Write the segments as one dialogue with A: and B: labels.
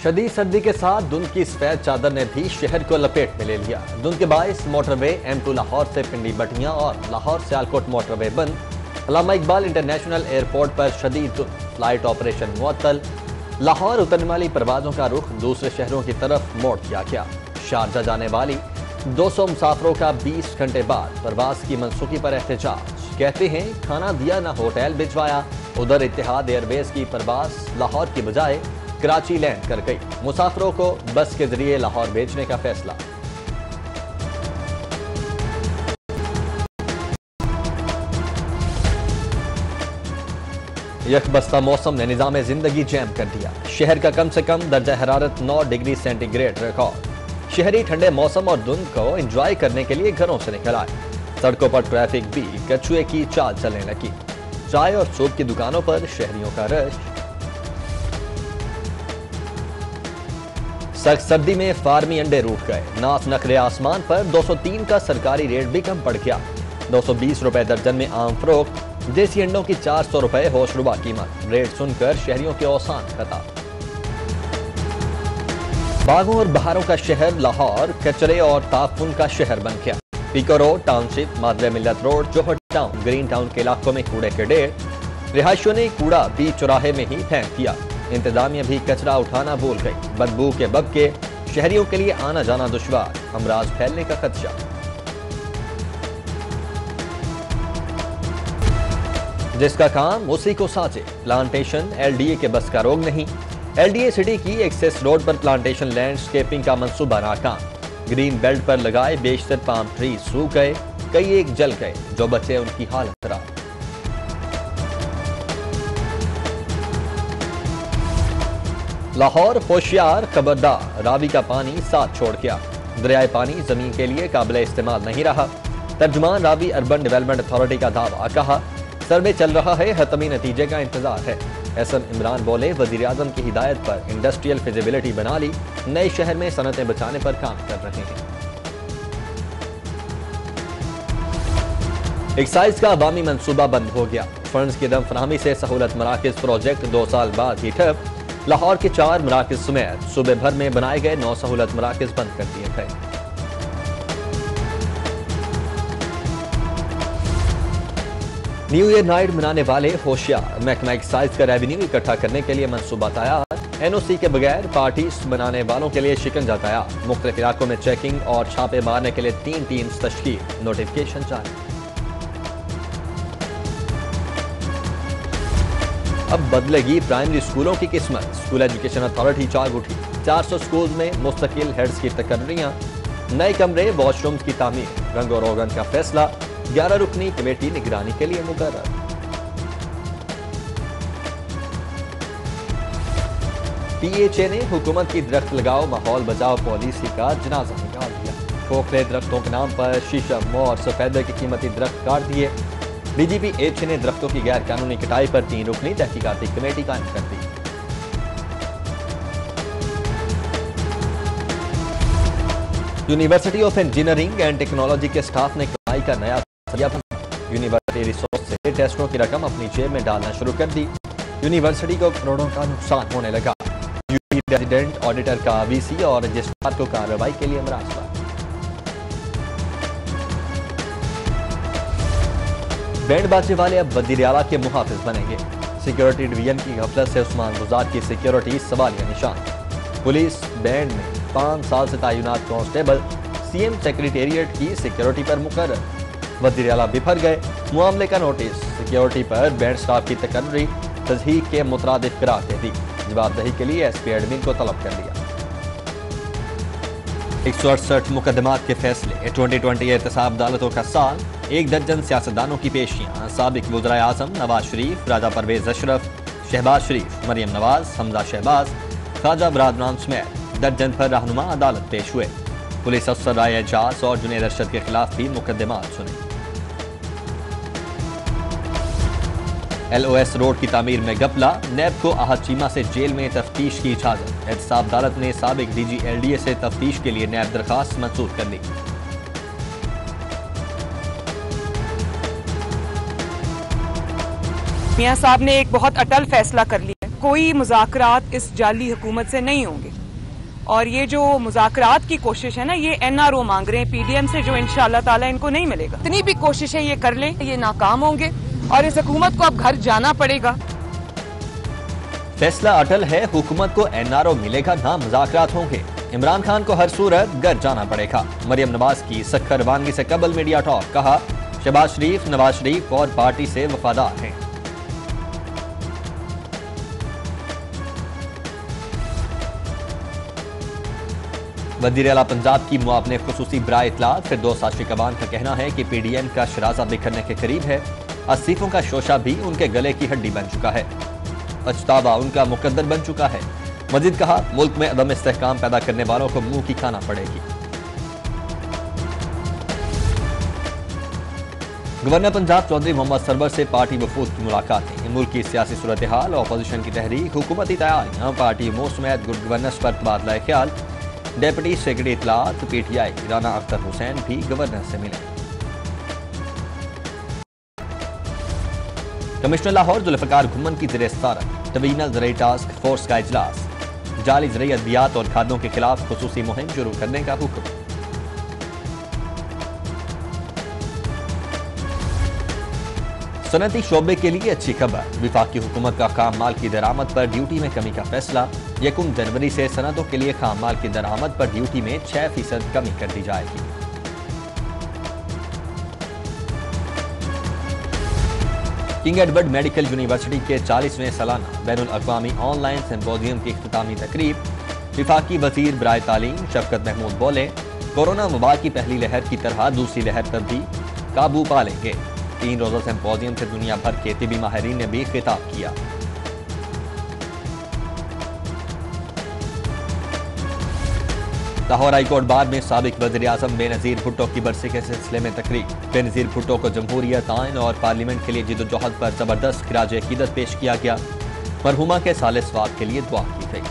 A: शदीद सर्दी के साथ धुंध की सफेद चादर ने भी शहर को लपेट में ले लिया। धुंध के बायस मोटरवे M2 लाहौर से पिंडी बटियां और लाहौर सियालकोट मोटरवे बंद। अल्लामा इकबाल इंटरनेशनल एयरपोर्ट पर शदीद धुंध, फ्लाइट ऑपरेशन मुअत्तल। लाहौर उतरने वाली परवाजों का रुख दूसरे शहरों की तरफ मोड़ दिया गया। शारजा जाने वाली 200 मुसाफरों का 20 घंटे बाद परवाज की मनसूखी पर एहतजाज। कहते हैं खाना दिया ना होटल भिजवाया। उधर इत्तेहाद एयरवेज की परवाज लाहौर की बजाय कराची लैंड कर गई। मुसाफिरों को बस के जरिए लाहौर भेजने का फैसला। यकबस्ता मौसम ने निजाम जिंदगी जैम कर दिया। शहर का कम से कम दर्जा हरारत 9 डिग्री सेंटीग्रेड रिकॉर्ड। शहरी ठंडे मौसम और धुंध को एंजॉय करने के लिए घरों से निकल आए। सड़कों पर ट्रैफिक भी कछुए की चाल चलने लगी। चाय और सूप की दुकानों पर शहरियों का रश। सख्त सर्दी में फार्मी अंडे रूठ गए। नाच नखरे आसमान पर 203 का सरकारी रेट भी कम पड़ गया। 220 रुपए दर्जन में आम फरोख्त। देसी अंडों की 400 रुपए होशरुबा कीमत। रेट सुनकर शहरियों के औसान खता। बागों और बहारों का शहर लाहौर कचरे और ताफुन का शहर बन गया। पीको रोड टाउनशिप, मादरे मिल्लत रोड, जोहर टाउन, ग्रीन टाउन के इलाकों में कूड़े के ढेर। रिहायशियों ने कूड़ा बीच चौराहे में ही फेंक दिया। इंतजामिया भी कचरा उठाना भूल गई। बदबू के बबके शहरियों के लिए आना जाना दुश्वार। अमराज फैलने का खदशा। जिसका काम उसी को साजे। प्लांटेशन LDA के बस का रोग नहीं। LDA सिटी की एक्सेस रोड पर प्लांटेशन लैंडस्केपिंग का मंसूबा नाकाम। ग्रीन बेल्ट पर लगाए बेशतर पाम ट्री सूख गए। कई एक जल गए। जो बचे उनकी हालत खराब। लाहौर होशियार, खबरदार, रावी का पानी साथ छोड़ गया। दरियाए पानी जमीन के लिए काबिल इस्तेमाल नहीं रहा। तर्जुमान रावी अर्बन डेवलपमेंट अथॉरिटी का दावा। कहा सर्वे चल रहा है, हतमी नतीजे का इंतजार है। एसएम इमरान बोले वजीर आजम की हिदायत पर इंडस्ट्रियल फिजिबिलिटी बना ली। नए शहर में सनतें बचाने पर काम कर रहे हैं। एक्साइज का अवामी मंसूबा बंद हो गया। फंड्स की दम फराहमी से सहूलत मराकज प्रोजेक्ट 2 साल बाद ही ठप। लाहौर के 4 मराकज समेत सूबे भर में बनाए गए 9 सहूलत मराकज बंद कर दिए गए। न्यू ईयर नाइट मनाने वाले होशियार। महकमा एक्साइज का रेवेन्यू इकट्ठा करने के लिए मंसूबा तैयार। NOC के बगैर पार्टीज बनाने वालों के लिए शिकंजा तैयार। मुख्तलिफ इलाकों में चेकिंग और छापे मारने के लिए 3 टीम्स तश्कील। नोटिफिकेशन जारी। अब बदलेगी प्राइमरी स्कूलों की किस्मत। स्कूल एजुकेशन अथॉरिटी जाग उठी। 400 स्कूल में मुस्तकिल हेड्स की तकर्रियां। नए कमरे, वॉशरूम्स की तामीर। रंगो रोगन का फैसला। 11 रुकनी कमेटी निगरानी के लिए मुकर्रर। PHA ने हुकूमत की दरख्त लगाओ माहौल बचाओ पॉलिसी का जनाजा निकाल दिया। खोखले दरख्तों के नाम पर शीशम और सफेदे की कीमती दरख्त काट दिए। DGP HA ने दरख्तों की गैर कानूनी कटाई पर 3 रुकनी तहकीकाती कमेटी कायम कर दी। University of engineering and technology के स्टाफ ने कमाई का नया यूनिवर्सिटी रिसोर्स से टेस्टों की रकम अपनी जेब में डालना शुरू कर दी। यूनिवर्सिटी को करोड़ों का नुकसान होने लगा। यूपी रेजिडेंट ऑडिटर का VC और रजिस्ट्रार को कार्रवाई के लिए मुरासला। बैंड बाजे वाले अब वजीर आला के मुहाफिज बनेंगे। सिक्योरिटी डिवीजन की गफलत से उस्मान गुजार की सिक्योरिटी सवालिया निशान। पुलिस बैंड में 5 साल से तैनात कांस्टेबल CM सेक्रेटेरिएट की सिक्योरिटी पर मुकर्रर। वजीर आला बिफर गए। मामले का नोटिस। सिक्योरिटी पर बैंड स्टाफ की तकर्री तजहीक के मुतरादिफ करार दे दी। जवाबदही के लिए SP एडमिन को तलब कर लिया। 168 मुकदमात के फैसले। 2020 एहतसाब अदालतों का साल। 1 दर्जन सियासतदानों की पेशियां। साबिक वज़ीर आज़म नवाज शरीफ, राजा परवेज अशरफ, शहबाज शरीफ, मरियम नवाज, हमजा शहबाज, ख्वाजा बरादरान समेत दर्जन पर रहनुमा अदालत पेश हुए। पुलिस अफसर राय एजाज और जुनैद अरशद के खिलाफ भी मुकदमात सुने। LOS रोड की तामीर में गपला। नैब को आहत चीमा से जेल में तफ्तीश की इजाजत। एहतसाब अदालत ने साबिक DG LDA से तफ्तीश के लिए नैब दरखास्त मंजूर कर ली।
B: मियां साहब ने एक बहुत अटल फैसला कर लिया है कोई मुज़ाकरात इस जाली हुकूमत से नहीं होंगे। और ये जो मुज़ाकरात की कोशिश है ना, ये NRO मांग रहे हैं PDM से, जो इंशाअल्लाह ताला इनको नहीं मिलेगा। इतनी भी कोशिशें ये कर लें, ये नाकाम होंगे और इस हुकूमत को अब घर जाना पड़ेगा।
A: फैसला अटल है, हुकूमत को NRO मिलेगा ना मुज़ाकरात होंगे। इमरान खान को हर सूरत घर जाना पड़ेगा। मरियम नवाज की सख्त रवानगी से कबल मीडिया टॉक, कहा शहबाज शरीफ, नवाज शरीफ और पार्टी से वफादार हैं। वज़ीर आला पंजाब की मुआवने खुसूसी बराए इत्तलात फिरदौस आशिकवान का कहना है कि PDM का शराजा बिखरने के करीब है। अस्सीफों का शोशा भी उनके गले की हड्डी बन चुका है। पछतावा उनका मुकद्दर बन चुका है। मजीद कहा, मुल्क में अदम इस्तेहकाम पैदा करने वालों को मुंह की खाना पड़ेगी। गवर्नर पंजाब चौधरी मोहम्मद सरवर से पार्टी वफूद की मुलाकातें। मुल्क की सियासी सूरत हाल, अपोजिशन की तहरीक, हुकूमती तैयारियां, पार्टी मौसमियत, गुड गवर्नेंस पर तबादला ख्याल। डेप्यूटी सेक्रेटरी इत्तलात PTI राना अख्तर हुसैन भी गवर्नर से मिले। कमिश्नर लाहौर जुल्फिकार घुम्मन की ज़ेरे सदारत डिवीजनल ज़राई टास्क फोर्स का इजलास। जाली ज़राई अद्वियात और खादों के खिलाफ खुसूसी मुहिम शुरू करने का हुक्म। सनती शोबे के लिए अच्छी खबर, विफाकी हुकूमत का खाम माल की दरामद पर ड्यूटी में कमी का फैसला। 1 जनवरी से सनतों के लिए खाम माल की दरामद पर ड्यूटी में 6% कमी कर दी जाएगी। किंग एडवर्ड मेडिकल यूनिवर्सिटी के 40वें सालाना बैनुल अक़वामी ऑनलाइन सिम्पोजियम की इख्तितामी तकरीब। विफाकी वजीर बराए तालीम शफकत महमूद बोले, कोरोना वबा की पहली लहर की तरह दूसरी लहर पर भी काबू पा लेंगे। 3 रोजा सिम्पोजियम से दुनिया भर के तिबी माहिरीन ने भी खिताब किया। लाहौर हाई कोर्ट बार में साबिक वज़ीर आज़म बेनज़ीर भुट्टो की बरसी के सिलसिले में तकरीब। बेनज़ीर भुट्टो को जमहूरियत, आइन और पार्लियामेंट के लिए जिद्दोजहद पर जबरदस्त खिराज अकीदत पेश किया गया। मरहुमा के साले सवाब के लिए दुआ की गई।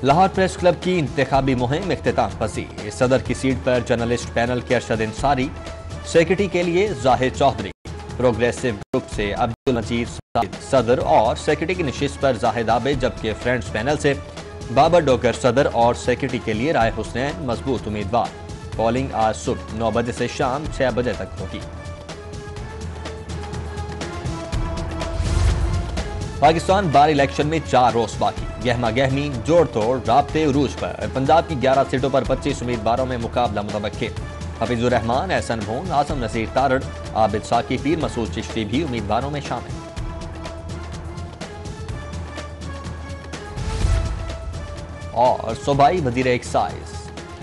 A: लाहौर प्रेस क्लब की इंतखाबी मुहिम इख्तिताम पजीर। सदर की सीट पर जर्नलिस्ट पैनल के अरशद अंसारी, सेक्रेटरी के लिए जाहिद चौधरी, प्रोग्रेसिव ग्रुप से अब्दुल मजीद सदर और सेक्रेटरी की नशिस्त पर जाहिद आबिद, जबकि फ्रेंड्स पैनल से बाबर डोगर सदर और सेक्रेटरी के लिए राय हुसैन मजबूत उम्मीदवार। पोलिंग आज सुबह 9 बजे से शाम 6 बजे तक होगी। पाकिस्तान बार इलेक्शन में 4 रोज बाकी। गहमा गहमी, जोड़ तोड़, राब्ते उरूज पर। पंजाब की 11 सीटों पर 25 उम्मीदवारों में मुकाबला मुतवक्किल। हफीजुर रहमान, एहसन भून, आसम नसीर तारड़, आबिद साकी, पीर मसूद चिश्ती भी उम्मीदवारों में शामिल। और सूबाई वजीर एक्साइज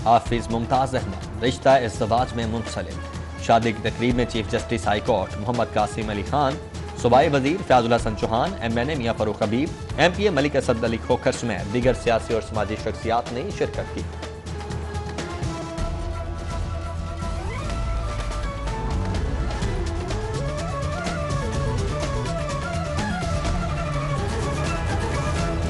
A: हाफिज मुमताज अहमद रिश्ता इज़्दिवाज में मुंसलिक। शादी की तकरीब में chief justice high court Mohammad Qasim Ali Khan, सूबाई वजीर फयाजुल हसन चौहान, MNA मियां फरूख हबीब, MPA मलिक असद अली खोखर समेत दीगर सियासी और समाजी शख्सियात ने शिरकत की।